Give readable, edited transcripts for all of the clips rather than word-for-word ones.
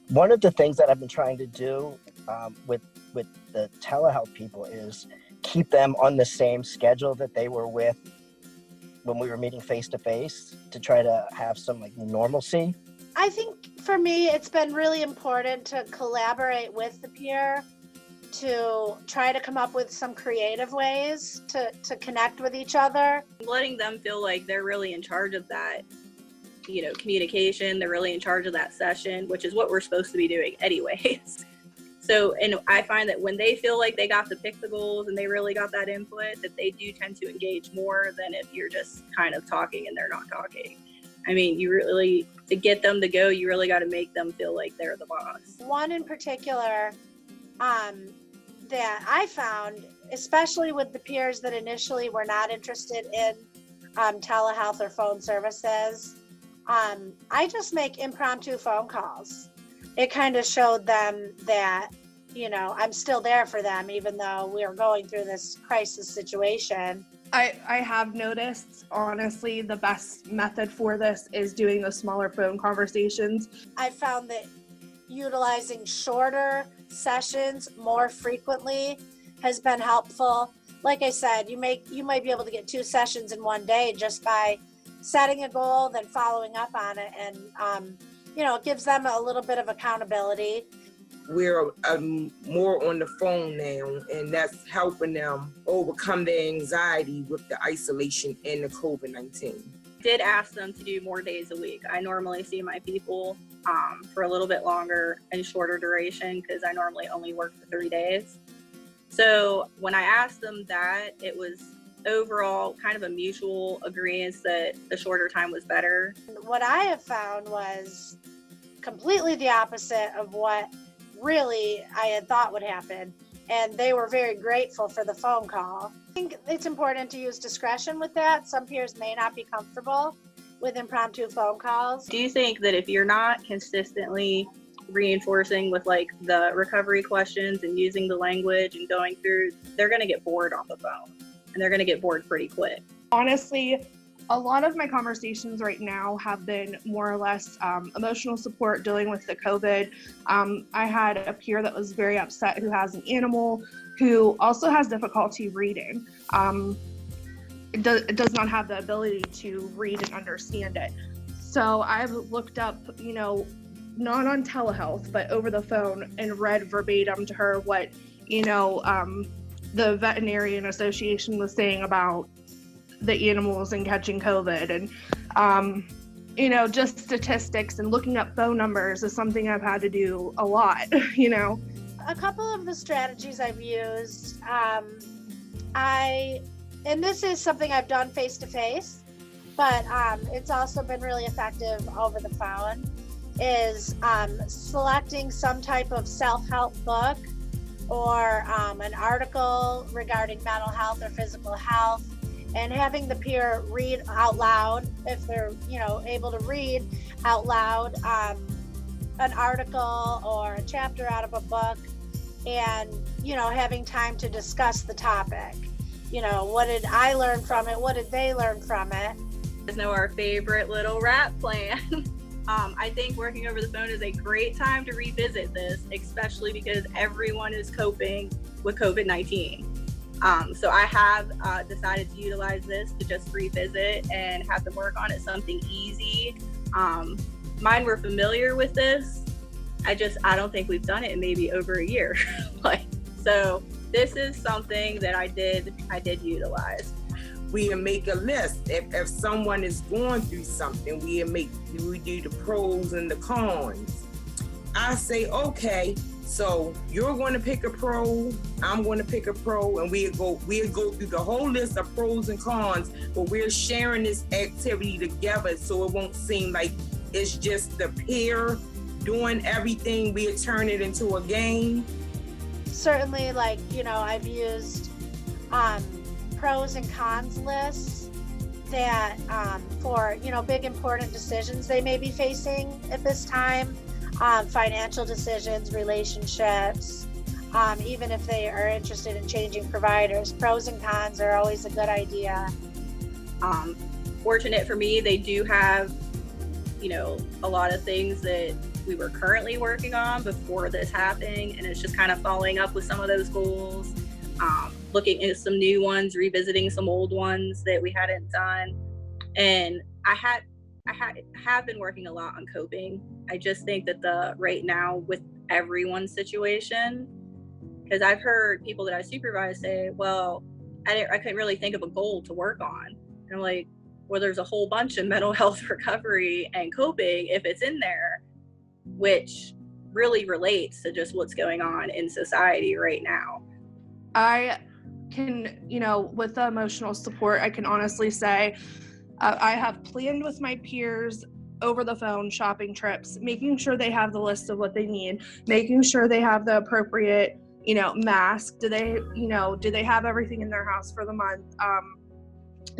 One of the things that I've been trying to do with the telehealth people is keep them on the same schedule that they were with when we were meeting face to face, to try to have some like normalcy. I think for me, it's been really important to collaborate with the peer to try to come up with some creative ways to connect with each other. Letting them feel like they're really in charge of that, communication, they're really in charge of that session, which is what we're supposed to be doing anyways. So, and I find that when they feel like they got to pick the goals and they really got that input, that they do tend to engage more than if you're just kind of talking and they're not talking. I mean, you really, to get them to go, you really got to make them feel like they're the boss. One in particular that I found, especially with the peers that initially were not interested in telehealth or phone services, I just make impromptu phone calls. It kind of showed them that, I'm still there for them, even though we are going through this crisis situation. I have noticed, honestly, the best method for this is doing the smaller phone conversations. I found that utilizing shorter sessions more frequently has been helpful. Like I said, you might be able to get 2 sessions in one day just by setting a goal, then following up on it, and it gives them a little bit of accountability. We're more on the phone now, and that's helping them overcome their anxiety with the isolation and the COVID-19. Did ask them to do more days a week. I normally see my people for a little bit longer and shorter duration because I normally only work for 3 days. So when I asked them that, it was overall kind of a mutual agreement that the shorter time was better. What I have found was completely the opposite of what really I had thought would happen, and they were very grateful for the phone call. I think it's important to use discretion with that. Some peers may not be comfortable with impromptu phone calls. Do you think that if you're not consistently reinforcing with like the recovery questions and using the language and going through, they're going to get bored on the phone, and they're going to get bored pretty quick? Honestly, a lot of my conversations right now have been more or less emotional support dealing with the COVID. I had a peer that was very upset who has an animal who also has difficulty reading. It does not have the ability to read and understand it. So I've looked up, not on telehealth, but over the phone, and read verbatim to her what, the veterinarian association was saying about the animals and catching COVID, and just statistics and looking up phone numbers is something I've had to do a lot. A couple of the strategies I've used, and this is something I've done face to face, but it's also been really effective over the phone, is selecting some type of self-help book or an article regarding mental health or physical health, and having the peer read out loud, if they're able to read out loud, an article or a chapter out of a book, and having time to discuss the topic. What did I learn from it? What did they learn from it? You guys know our favorite little rap plan. I think working over the phone is a great time to revisit this, especially because everyone is coping with COVID-19. So I have decided to utilize this to just revisit and have them work on it, something easy. Mine were familiar with this. I don't think we've done it in maybe over a year. So this is something that I did utilize. We make a list. If someone is going through something, we do the pros and the cons. I say, okay, so you're going to pick a pro, I'm going to pick a pro, and we'll go through the whole list of pros and cons, but we're sharing this activity together so it won't seem like it's just the peer doing everything. We'll turn it into a game. Certainly, I've used pros and cons lists that for big important decisions they may be facing at this time, financial decisions, relationships, even if they are interested in changing providers. Pros and cons are always a good idea. Fortunate for me, they do have a lot of things that we were currently working on before this happening, and it's just kind of following up with some of those goals, looking at some new ones, revisiting some old ones that we hadn't done. And I have been working a lot on coping. I just think that right now with everyone's situation, because I've heard people that I supervise say, well, I couldn't really think of a goal to work on. And I'm like, well, there's a whole bunch of mental health recovery and coping if it's in there, which really relates to just what's going on in society right now. I can, with the emotional support, I can honestly say I have planned with my peers over the phone shopping trips, making sure they have the list of what they need, making sure they have the appropriate, mask. Do they have everything in their house for the month?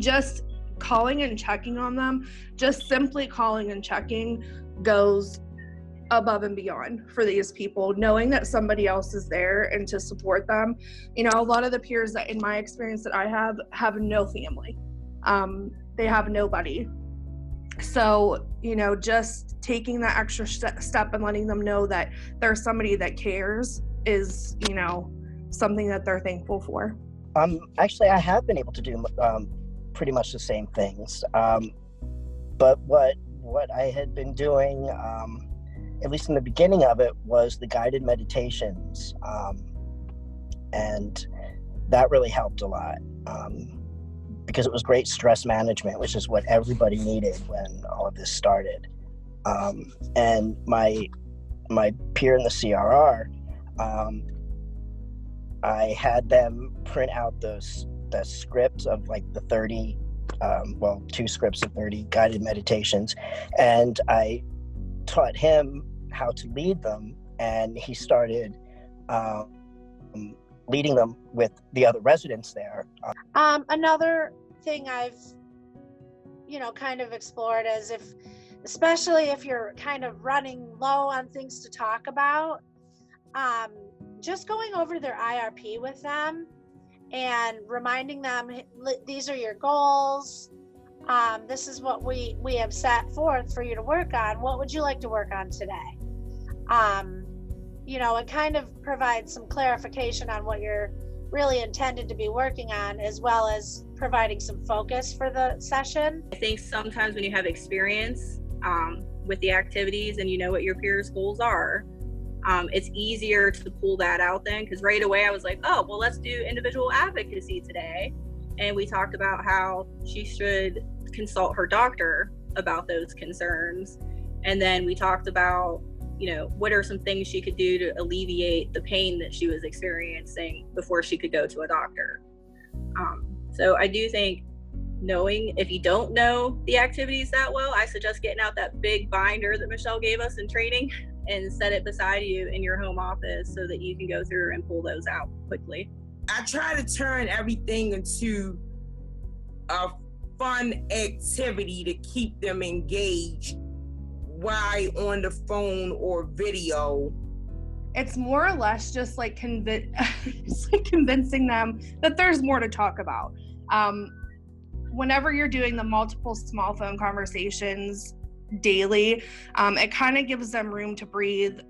Just calling and checking on them, just simply calling and checking goes above and beyond for these people, knowing that somebody else is there and to support them. A lot of the peers that in my experience that I have no family. They have nobody. So, just taking that extra step and letting them know that there's somebody that cares is, something that they're thankful for. Actually, I have been able to do pretty much the same things. But what I had been doing, at least in the beginning of it, was the guided meditations. And that really helped a lot. Because it was great stress management, which is what everybody needed when all of this started. And my peer in the CRR, I had them print out the scripts of like the 30, 2 scripts of 30 guided meditations, and I taught him how to lead them, and he started leading them with the other residents there. Another thing I've, kind of explored is especially if you're kind of running low on things to talk about, just going over their IRP with them and reminding them, these are your goals. This is what we have set forth for you to work on. What would you like to work on today? It kind of provides some clarification on what you're really intended to be working on, as well as providing some focus for the session. I think sometimes when you have experience with the activities and you know what your peers' goals are, it's easier to pull that out then, because right away I was like, oh, well, let's do individual advocacy today. And we talked about how she should consult her doctor about those concerns. And then we talked about, what are some things she could do to alleviate the pain that she was experiencing before she could go to a doctor. So I do think knowing, if you don't know the activities that well, I suggest getting out that big binder that Michelle gave us in training and set it beside you in your home office so that you can go through and pull those out quickly. I try to turn everything into a fun activity to keep them engaged while on the phone or video. It's more or less just like convincing them that there's more to talk about. Whenever you're doing the multiple small phone conversations daily, it kind of gives them room to breathe.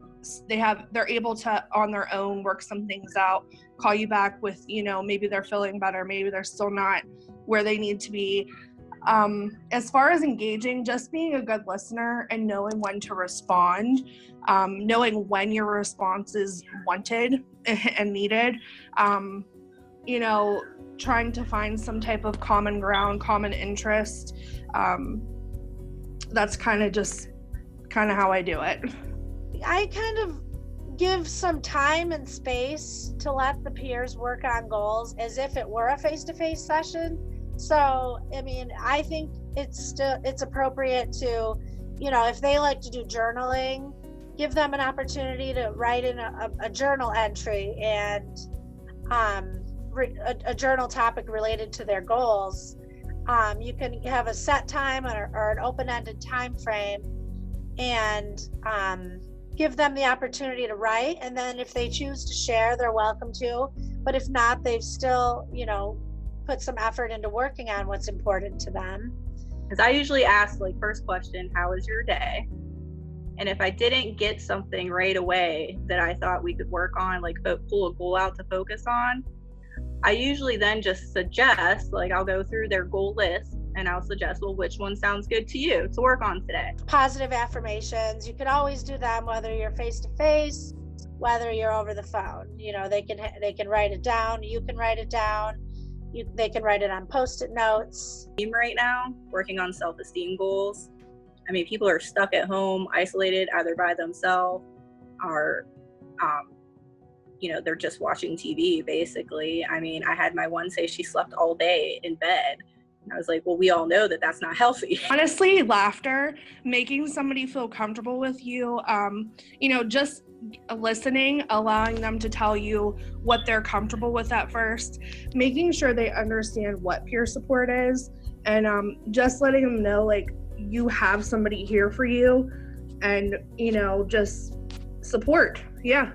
They're able to on their own work some things out, call you back with, maybe they're feeling better, maybe they're still not where they need to be. As far as engaging, just being a good listener and knowing when to respond, knowing when your response is wanted and needed, trying to find some type of common ground, common interest. That's kind of how I do it. I kind of give some time and space to let the peers work on goals as if it were a face-to-face session. So, I think it's appropriate to, if they like to do journaling, give them an opportunity to write in a journal entry and a journal topic related to their goals. You can have a set time or an open-ended time frame and give them the opportunity to write. And then if they choose to share, they're welcome to. But if not, they've still, put some effort into working on what's important to them. Because I usually ask, first question, how was your day? And if I didn't get something right away that I thought we could work on, like pull a goal out to focus on, I usually then just suggest, like I'll go through their goal list and I'll suggest, well, which one sounds good to you to work on today? Positive affirmations, you could always do them whether you're face to face, whether you're over the phone. You know, they can write it down, you can write it down, they can write it on Post-it notes. Right now, working on self-esteem goals. I mean, people are stuck at home, isolated, either by themselves or, they're just watching TV, basically. I mean, I had my one say she slept all day in bed. And I was like, well, we all know that that's not healthy. Honestly, laughter, making somebody feel comfortable with you, just listening, allowing them to tell you what they're comfortable with at first, making sure they understand what peer support is, and just letting them know, like, you have somebody here for you, and, just support. Yeah.